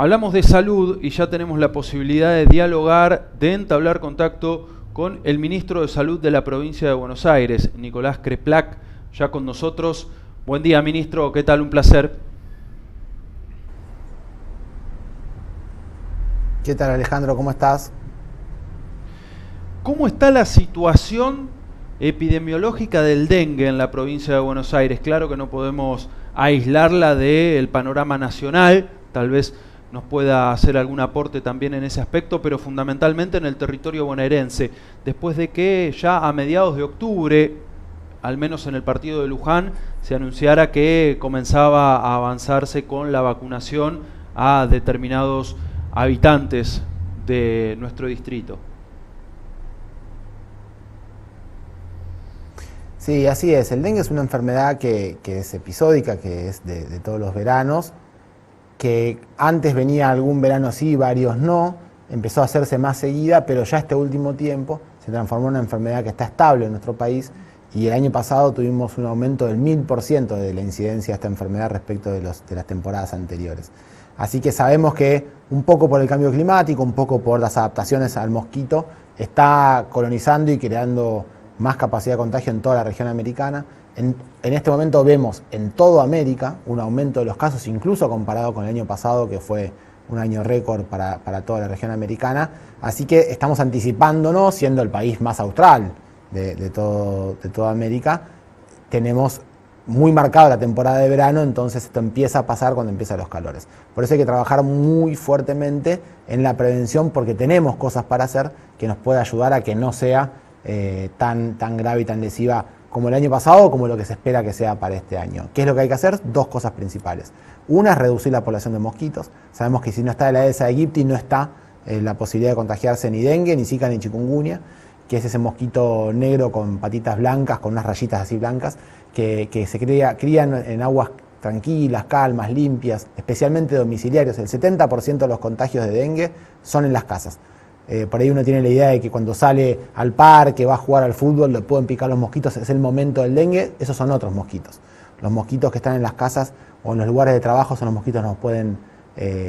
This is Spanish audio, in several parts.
Hablamos de salud y ya tenemos la posibilidad de dialogar, de entablar contacto con el ministro de Salud de la provincia de Buenos Aires, Nicolás Kreplak, ya con nosotros. Buen día, ministro, ¿qué tal? Un placer. ¿Qué tal, Alejandro? ¿Cómo estás? ¿Cómo está la situación epidemiológica del dengue en la provincia de Buenos Aires? Claro que no podemos aislarla del panorama nacional, tal vez nos pueda hacer algún aporte también en ese aspecto, pero fundamentalmente en el territorio bonaerense, después de que ya a mediados de octubre, al menos en el partido de Luján, se anunciara que comenzaba a avanzarse con la vacunación a determinados habitantes de nuestro distrito. Sí, así es. El dengue es una enfermedad que es episódica, que es de todos los veranos, que antes venía algún verano sí, varios no, empezó a hacerse más seguida, pero ya este último tiempo se transformó en una enfermedad que está estable en nuestro país y el año pasado tuvimos un aumento del 1000% de la incidencia de esta enfermedad respecto de las temporadas anteriores. Así que sabemos que un poco por el cambio climático, un poco por las adaptaciones al mosquito, está colonizando y creando más capacidad de contagio en toda la región americana. En este momento vemos en toda América un aumento de los casos, incluso comparado con el año pasado, que fue un año récord para toda la región americana. Así que estamos anticipándonos, siendo el país más austral de toda América. Tenemos muy marcada la temporada de verano, entonces esto empieza a pasar cuando empiezan los calores. Por eso hay que trabajar muy fuertemente en la prevención, porque tenemos cosas para hacer que nos puede ayudar a que no sea tan grave y tan lesiva como el año pasado, como lo que se espera que sea para este año. ¿Qué es lo que hay que hacer? Dos cosas principales. Una es reducir la población de mosquitos. Sabemos que si no está el Aedes aegypti no está la posibilidad de contagiarse ni dengue, ni zika, ni chikungunya, que es ese mosquito negro con patitas blancas, con unas rayitas así blancas, que se crían en aguas tranquilas, calmas, limpias, especialmente domiciliarios. El 70% de los contagios de dengue son en las casas. Por ahí uno tiene la idea de que cuando sale al parque, va a jugar al fútbol, le pueden picar los mosquitos, es el momento del dengue. Esos son otros mosquitos. Los mosquitos que están en las casas o en los lugares de trabajo son los mosquitos que nos pueden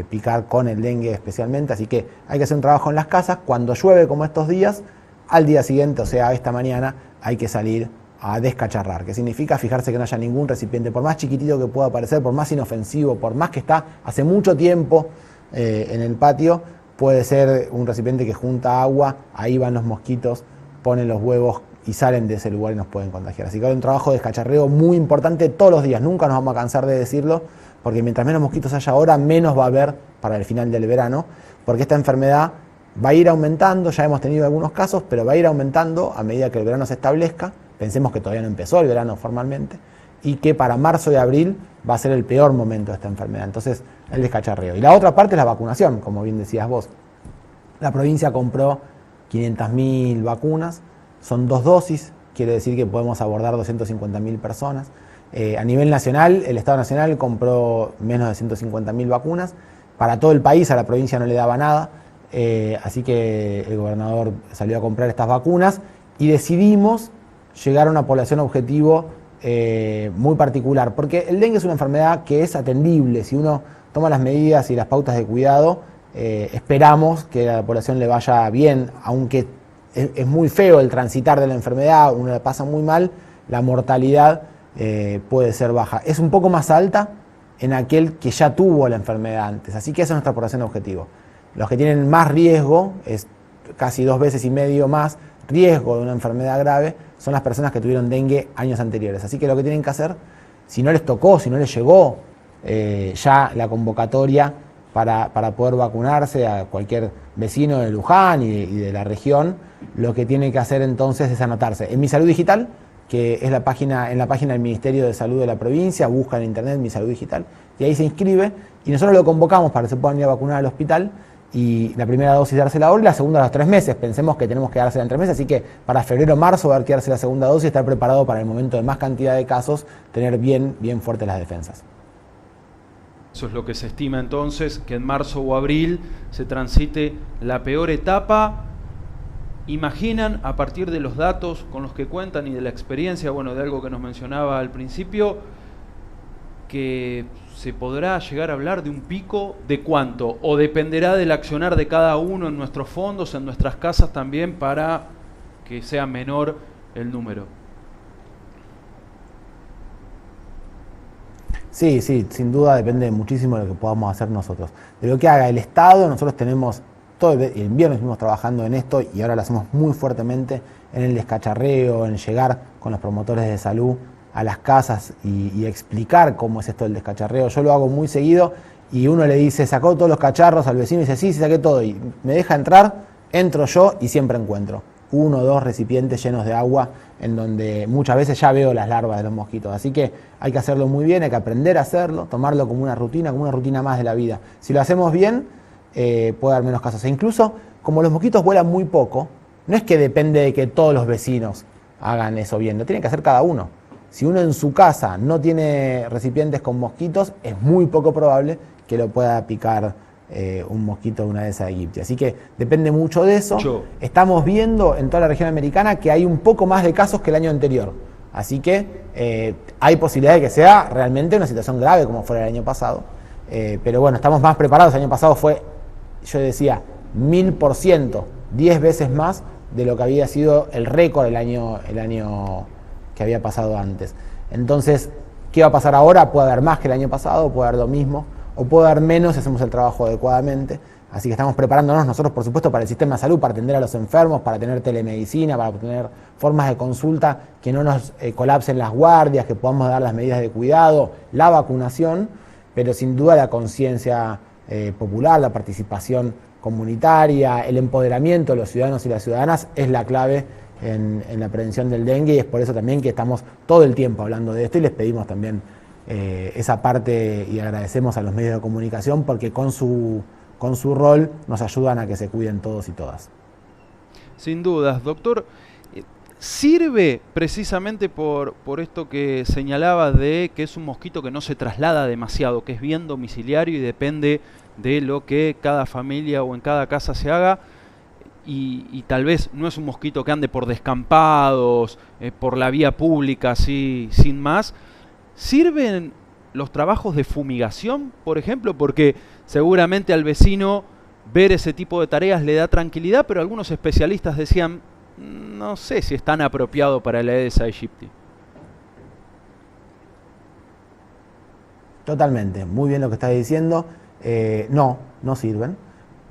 picar con el dengue especialmente. Así que hay que hacer un trabajo en las casas. Cuando llueve como estos días, al día siguiente, o sea, esta mañana, hay que salir a descacharrar, que significa fijarse que no haya ningún recipiente, por más chiquitito que pueda parecer, por más inofensivo, por más que está hace mucho tiempo en el patio. Puede ser un recipiente que junta agua, ahí van los mosquitos, ponen los huevos y salen de ese lugar y nos pueden contagiar. Así que hay un trabajo de descacharreo muy importante todos los días, nunca nos vamos a cansar de decirlo, porque mientras menos mosquitos haya ahora, menos va a haber para el final del verano, porque esta enfermedad va a ir aumentando, ya hemos tenido algunos casos, pero va a ir aumentando a medida que el verano se establezca. Pensemos que todavía no empezó el verano formalmente, y que para marzo y abril va a ser el peor momento de esta enfermedad. Entonces, el descacharreo. Y la otra parte es la vacunación, como bien decías vos. La provincia compró 500.000 vacunas, son 2 dosis, quiere decir que podemos abordar 250.000 personas. A nivel nacional, el Estado Nacional compró menos de 150.000 vacunas. Para todo el país, a la provincia no le daba nada, así que el gobernador salió a comprar estas vacunas y decidimos llegar a una población objetivo muy particular, porque el dengue es una enfermedad que es atendible. Si uno toma las medidas y las pautas de cuidado, esperamos que a la población le vaya bien, aunque es muy feo el transitar de la enfermedad, uno la pasa muy mal, la mortalidad puede ser baja. Es un poco más alta en aquel que ya tuvo la enfermedad antes, así que esa es nuestra población objetivo. Los que tienen más riesgo, es casi 2,5 veces más riesgo de una enfermedad grave, son las personas que tuvieron dengue años anteriores. Así que lo que tienen que hacer, si no les tocó, si no les llegó ya la convocatoria para poder vacunarse a cualquier vecino de Luján y de la región, lo que tienen que hacer entonces es anotarse en Mi Salud Digital, que es en la página del Ministerio de Salud de la provincia. Busca en internet Mi Salud Digital y ahí se inscribe y nosotros lo convocamos para que se puedan ir a vacunar al hospital. Y la primera dosis dársela ahora y la segunda a los 3 meses. Pensemos que tenemos que dársela en 3 meses, así que para febrero o marzo va a haber que darse la segunda dosis y estar preparado para el momento de más cantidad de casos, tener bien fuertes las defensas. Eso es lo que se estima entonces, que en marzo o abril se transite la peor etapa. ¿Imaginan, a partir de los datos con los que cuentan y de la experiencia, bueno, de algo que nos mencionaba al principio, que ¿se podrá llegar a hablar de un pico de cuánto? ¿O dependerá del accionar de cada uno en nuestros fondos, en nuestras casas también, para que sea menor el número? Sí, sin duda depende muchísimo de lo que podamos hacer nosotros. De lo que haga el Estado, nosotros tenemos, todo el invierno estuvimos trabajando en esto y ahora lo hacemos muy fuertemente en el descacharreo, en llegar con los promotores de salud a las casas y explicar cómo es esto del descacharreo. Yo lo hago muy seguido y uno le dice, ¿sacó todos los cacharros? Al vecino y dice, sí, saqué todo. Y me deja entrar, entro yo y siempre encuentro 1 o 2 recipientes llenos de agua en donde muchas veces ya veo las larvas de los mosquitos. Así que hay que hacerlo muy bien, hay que aprender a hacerlo, tomarlo como una rutina más de la vida. Si lo hacemos bien, puede haber menos casos. E incluso, como los mosquitos vuelan muy poco, no es que depende de que todos los vecinos hagan eso bien, lo tiene que hacer cada uno. Si uno en su casa no tiene recipientes con mosquitos, es muy poco probable que lo pueda picar un mosquito de una de esas aegypti. Así que depende mucho de eso. Estamos viendo en toda la región americana que hay un poco más de casos que el año anterior. Así que hay posibilidad de que sea realmente una situación grave como fue el año pasado. Pero bueno, estamos más preparados. El año pasado fue, yo decía, 1000%, 10 veces más de lo que había sido el récord el año que había pasado antes. Entonces, ¿qué va a pasar ahora? Puede haber más que el año pasado, puede haber lo mismo, o puede haber menos si hacemos el trabajo adecuadamente. Así que estamos preparándonos nosotros, por supuesto, para el sistema de salud, para atender a los enfermos, para tener telemedicina, para tener formas de consulta que no nos colapsen las guardias, que podamos dar las medidas de cuidado, la vacunación, pero sin duda la conciencia popular, la participación comunitaria, el empoderamiento de los ciudadanos y las ciudadanas es la clave en la prevención del dengue, y es por eso también que estamos todo el tiempo hablando de esto y les pedimos también esa parte y agradecemos a los medios de comunicación porque con su rol nos ayudan a que se cuiden todos y todas. Sin dudas, doctor. ¿Sirve precisamente por esto que señalaba de que es un mosquito que no se traslada demasiado, que es bien domiciliario y depende de lo que cada familia o en cada casa se haga? Y tal vez no es un mosquito que ande por descampados, por la vía pública, así, sin más. ¿Sirven los trabajos de fumigación, por ejemplo? Porque seguramente al vecino ver ese tipo de tareas le da tranquilidad, pero algunos especialistas decían, no sé si es tan apropiado para el Aedes aegypti. Totalmente, muy bien lo que estás diciendo. No sirven.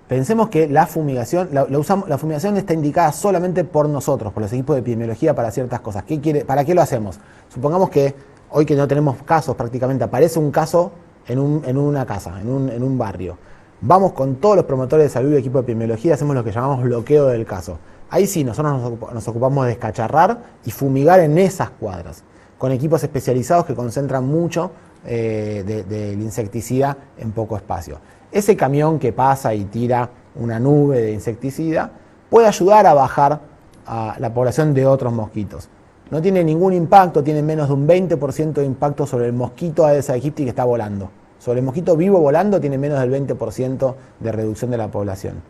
Pensemos que la fumigación, la fumigación está indicada solamente por nosotros, por los equipos de epidemiología para ciertas cosas. ¿Para qué lo hacemos? Supongamos que hoy que no tenemos casos prácticamente, aparece un caso en una casa, en un barrio. Vamos con todos los promotores de salud y equipo de epidemiología, hacemos lo que llamamos bloqueo del caso. Ahí sí, nosotros nos ocupamos de descacharrar y fumigar en esas cuadras, con equipos especializados que concentran mucho del insecticida en poco espacio. Ese camión que pasa y tira una nube de insecticida puede ayudar a bajar a la población de otros mosquitos. No tiene ningún impacto, tiene menos de un 20% de impacto sobre el mosquito Aedes aegypti que está volando. Sobre el mosquito vivo volando tiene menos del 20% de reducción de la población.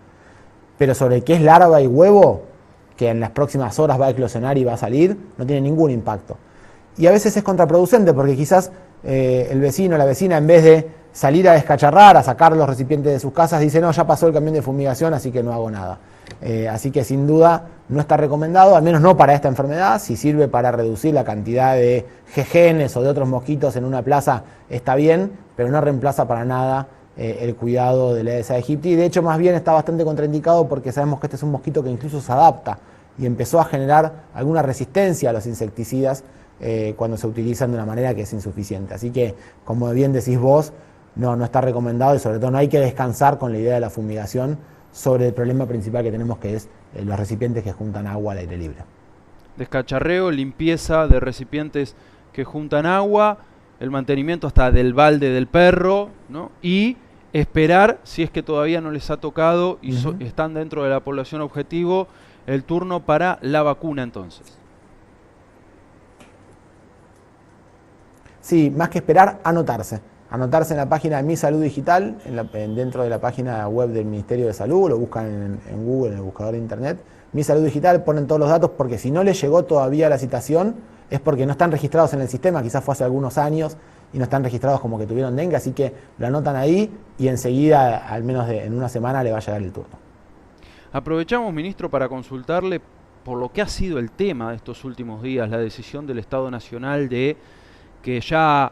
Pero sobre el que es larva y huevo, que en las próximas horas va a eclosionar y va a salir, no tiene ningún impacto. Y a veces es contraproducente porque quizás el vecino o la vecina, en vez de salir a descacharrar, a sacar los recipientes de sus casas, dice, no, ya pasó el camión de fumigación, así que no hago nada. Así que sin duda no está recomendado, al menos no para esta enfermedad. Si sirve para reducir la cantidad de jejenes o de otros mosquitos en una plaza, está bien, pero no reemplaza para nada el cuidado del Aedes aegypti. De hecho, más bien está bastante contraindicado porque sabemos que este es un mosquito que incluso se adapta y empezó a generar alguna resistencia a los insecticidas cuando se utilizan de una manera que es insuficiente. Así que, como bien decís vos, no está recomendado y sobre todo no hay que descansar con la idea de la fumigación sobre el problema principal que tenemos, que es los recipientes que juntan agua al aire libre. Descacharreo, limpieza de recipientes que juntan agua, el mantenimiento hasta del balde del perro, ¿no? Y esperar, si es que todavía no les ha tocado y están dentro de la población objetivo, el turno para la vacuna entonces. Sí, más que esperar, anotarse. Anotarse en la página de Mi Salud Digital, dentro de la página web del Ministerio de Salud, lo buscan en Google, en el buscador de internet. Mi Salud Digital, ponen todos los datos porque si no les llegó todavía la citación, es porque no están registrados en el sistema, quizás fue hace algunos años y no están registrados como que tuvieron dengue, así que lo anotan ahí y enseguida, al menos en una semana, le va a llegar el turno. Aprovechamos, ministro, para consultarle por lo que ha sido el tema de estos últimos días, la decisión del Estado Nacional de que ya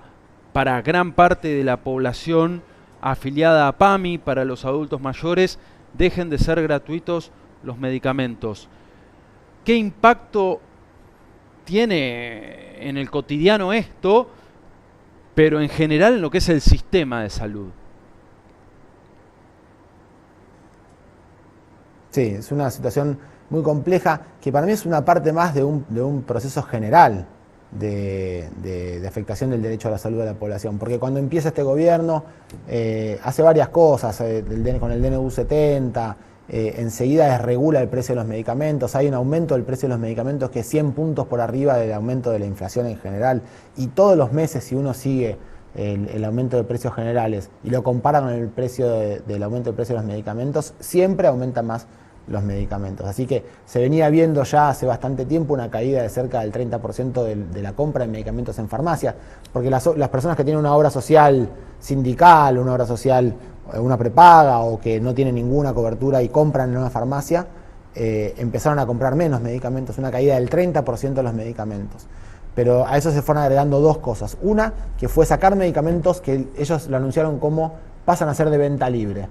para gran parte de la población afiliada a PAMI, para los adultos mayores, dejen de ser gratuitos los medicamentos. ¿Qué impacto tiene en el cotidiano esto, pero en general en lo que es el sistema de salud? Sí, es una situación muy compleja que para mí es una parte más de un proceso general de afectación del derecho a la salud de la población. Porque cuando empieza este gobierno hace varias cosas, con el DNU 70, enseguida desregula el precio de los medicamentos, hay un aumento del precio de los medicamentos que es 100 puntos por arriba del aumento de la inflación en general, y todos los meses, si uno sigue el aumento de precios generales y lo compara con el precio del aumento del precio de los medicamentos, siempre aumenta más los medicamentos. Así que se venía viendo ya hace bastante tiempo una caída de cerca del 30% de la compra de medicamentos en farmacia, porque las personas que tienen una obra social sindical, una obra social, una prepaga o que no tienen ninguna cobertura y compran en una farmacia, empezaron a comprar menos medicamentos, una caída del 30% de los medicamentos. Pero a eso se fueron agregando dos cosas. Una, que fue sacar medicamentos que ellos lo anunciaron como pasan a ser de venta libre.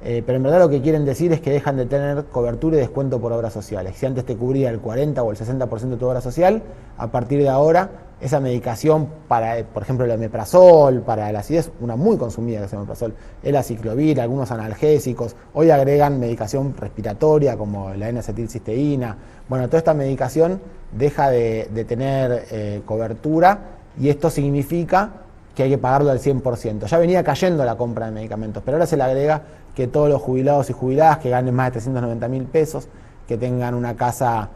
Pero en verdad lo que quieren decir es que dejan de tener cobertura y descuento por obras sociales. Si antes te cubría el 40 o el 60% de tu obra social, a partir de ahora esa medicación para, por ejemplo, el omeprazol, para la acidez, una muy consumida que es el omeprazol, el aciclovir, algunos analgésicos, hoy agregan medicación respiratoria como la N-acetilcisteína. Bueno, toda esta medicación deja de tener cobertura y esto significa que hay que pagarlo al 100%. Ya venía cayendo la compra de medicamentos, pero ahora se le agrega que todos los jubilados y jubiladas que ganen más de 390.000 pesos, que tengan una casa,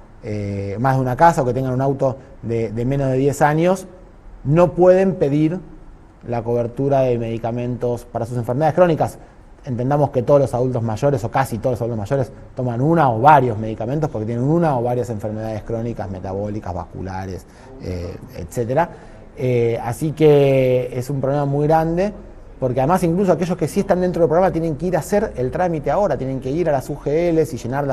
más de una casa, o que tengan un auto de menos de 10 años, no pueden pedir la cobertura de medicamentos para sus enfermedades crónicas. Entendamos que todos los adultos mayores, o casi todos los adultos mayores, toman una o varios medicamentos porque tienen una o varias enfermedades crónicas, metabólicas, vasculares, etcétera. Así que es un problema muy grande, porque además incluso aquellos que sí están dentro del programa tienen que ir a hacer el trámite ahora, tienen que ir a las UGLs y llenar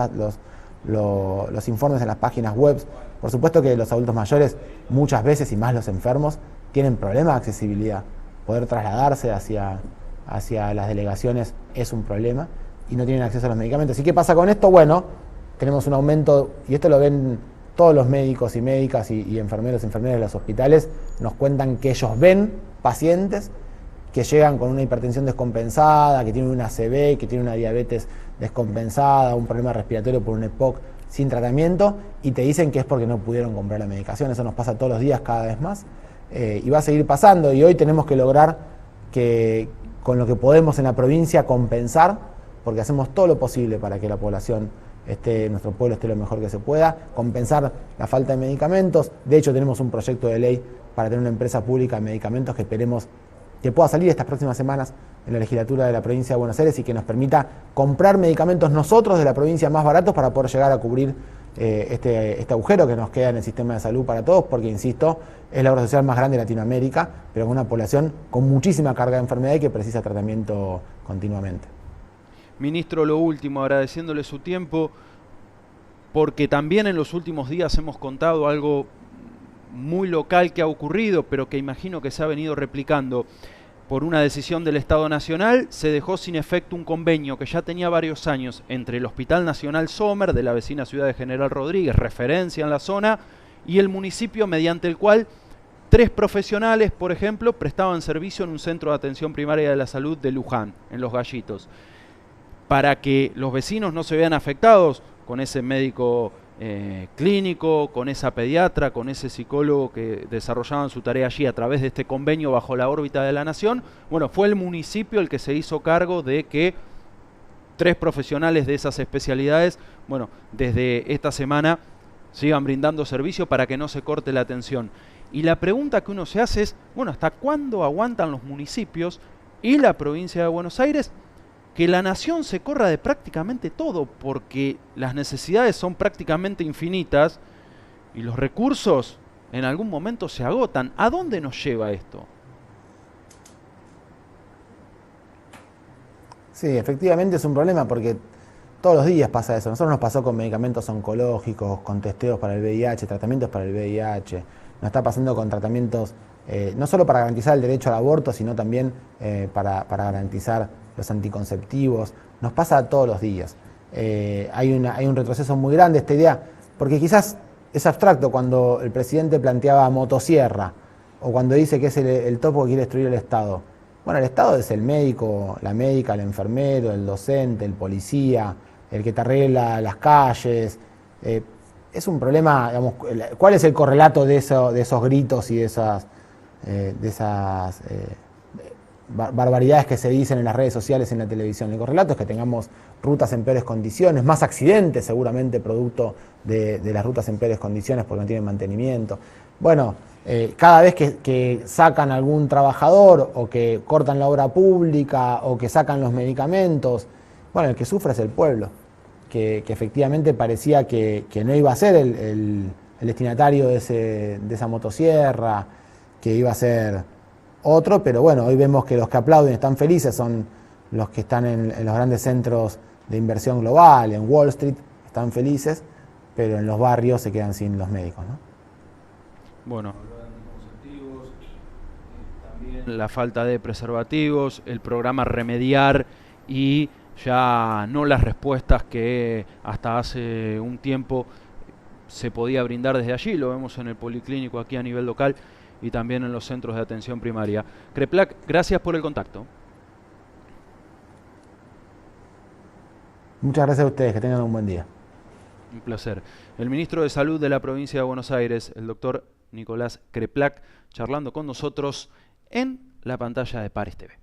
los informes en las páginas web. Por supuesto que los adultos mayores muchas veces, y más los enfermos, tienen problemas de accesibilidad. Poder trasladarse hacia las delegaciones es un problema y no tienen acceso a los medicamentos. ¿Y qué pasa con esto? Bueno, tenemos un aumento, y esto lo ven todos los médicos y médicas y enfermeros y enfermeras de los hospitales, nos cuentan que ellos ven pacientes que llegan con una hipertensión descompensada, que tienen una ACV, que tienen una diabetes descompensada, un problema respiratorio por un EPOC sin tratamiento, y te dicen que es porque no pudieron comprar la medicación. Eso nos pasa todos los días, cada vez más, y va a seguir pasando, y hoy tenemos que lograr que con lo que podemos en la provincia compensar, porque hacemos todo lo posible para que la población nuestro pueblo esté lo mejor que se pueda, compensar la falta de medicamentos. De hecho, tenemos un proyecto de ley para tener una empresa pública de medicamentos que esperemos que pueda salir estas próximas semanas en la legislatura de la provincia de Buenos Aires y que nos permita comprar medicamentos nosotros de la provincia más baratos para poder llegar a cubrir este agujero que nos queda en el sistema de salud para todos, porque, insisto, es la obra social más grande de Latinoamérica, pero con una población con muchísima carga de enfermedad y que precisa tratamiento continuamente. Ministro, lo último, agradeciéndole su tiempo, porque también en los últimos días hemos contado algo muy local que ha ocurrido, pero que imagino que se ha venido replicando. Por una decisión del Estado Nacional, se dejó sin efecto un convenio que ya tenía varios años entre el Hospital Nacional Sommer, de la vecina ciudad de General Rodríguez, referencia en la zona, y el municipio, mediante el cual 3 profesionales, por ejemplo, prestaban servicio en un centro de atención primaria de la salud de Luján, en Los Gallitos. Para que los vecinos no se vean afectados con ese médico clínico, con esa pediatra, con ese psicólogo que desarrollaban su tarea allí a través de este convenio bajo la órbita de la Nación, bueno, fue el municipio el que se hizo cargo de que 3 profesionales de esas especialidades, bueno, desde esta semana sigan brindando servicio para que no se corte la atención. Y la pregunta que uno se hace es, bueno, ¿hasta cuándo aguantan los municipios y la provincia de Buenos Aires que la Nación se corra de prácticamente todo? Porque las necesidades son prácticamente infinitas y los recursos en algún momento se agotan. ¿A dónde nos lleva esto? Sí, efectivamente es un problema porque todos los días pasa eso. Nosotros nos pasó con medicamentos oncológicos, con testeos para el VIH, tratamientos para el VIH. Nos está pasando con tratamientos no solo para garantizar el derecho al aborto, sino también para garantizar los anticonceptivos. Nos pasa todos los días. Hay un retroceso muy grande esta idea, porque quizás es abstracto cuando el presidente planteaba motosierra o cuando dice que es el topo que quiere destruir el Estado. Bueno, el Estado es el médico, la médica, el enfermero, el docente, el policía, el que te arregla las calles. Es un problema, digamos, ¿cuál es el correlato de esos gritos y de esas barbaridades que se dicen en las redes sociales y en la televisión? El correlato es que tengamos rutas en peores condiciones, más accidentes seguramente producto de las rutas en peores condiciones porque no tienen mantenimiento. Bueno, cada vez que sacan algún trabajador o que cortan la obra pública o que sacan los medicamentos, bueno, el que sufre es el pueblo, que efectivamente parecía que no iba a ser el destinatario de esa motosierra, que iba a ser otro, pero bueno, hoy vemos que los que aplauden y están felices son los que están en los grandes centros de inversión global, en Wall Street, están felices, pero en los barrios se quedan sin los médicos, ¿no? Bueno, también la falta de preservativos, el programa Remediar y ya no las respuestas que hasta hace un tiempo se podía brindar desde allí, lo vemos en el policlínico aquí a nivel local y también en los centros de atención primaria. Kreplak, gracias por el contacto. Muchas gracias a ustedes, que tengan un buen día. Un placer. El ministro de Salud de la provincia de Buenos Aires, el doctor Nicolás Kreplak, charlando con nosotros en la pantalla de Pares TV.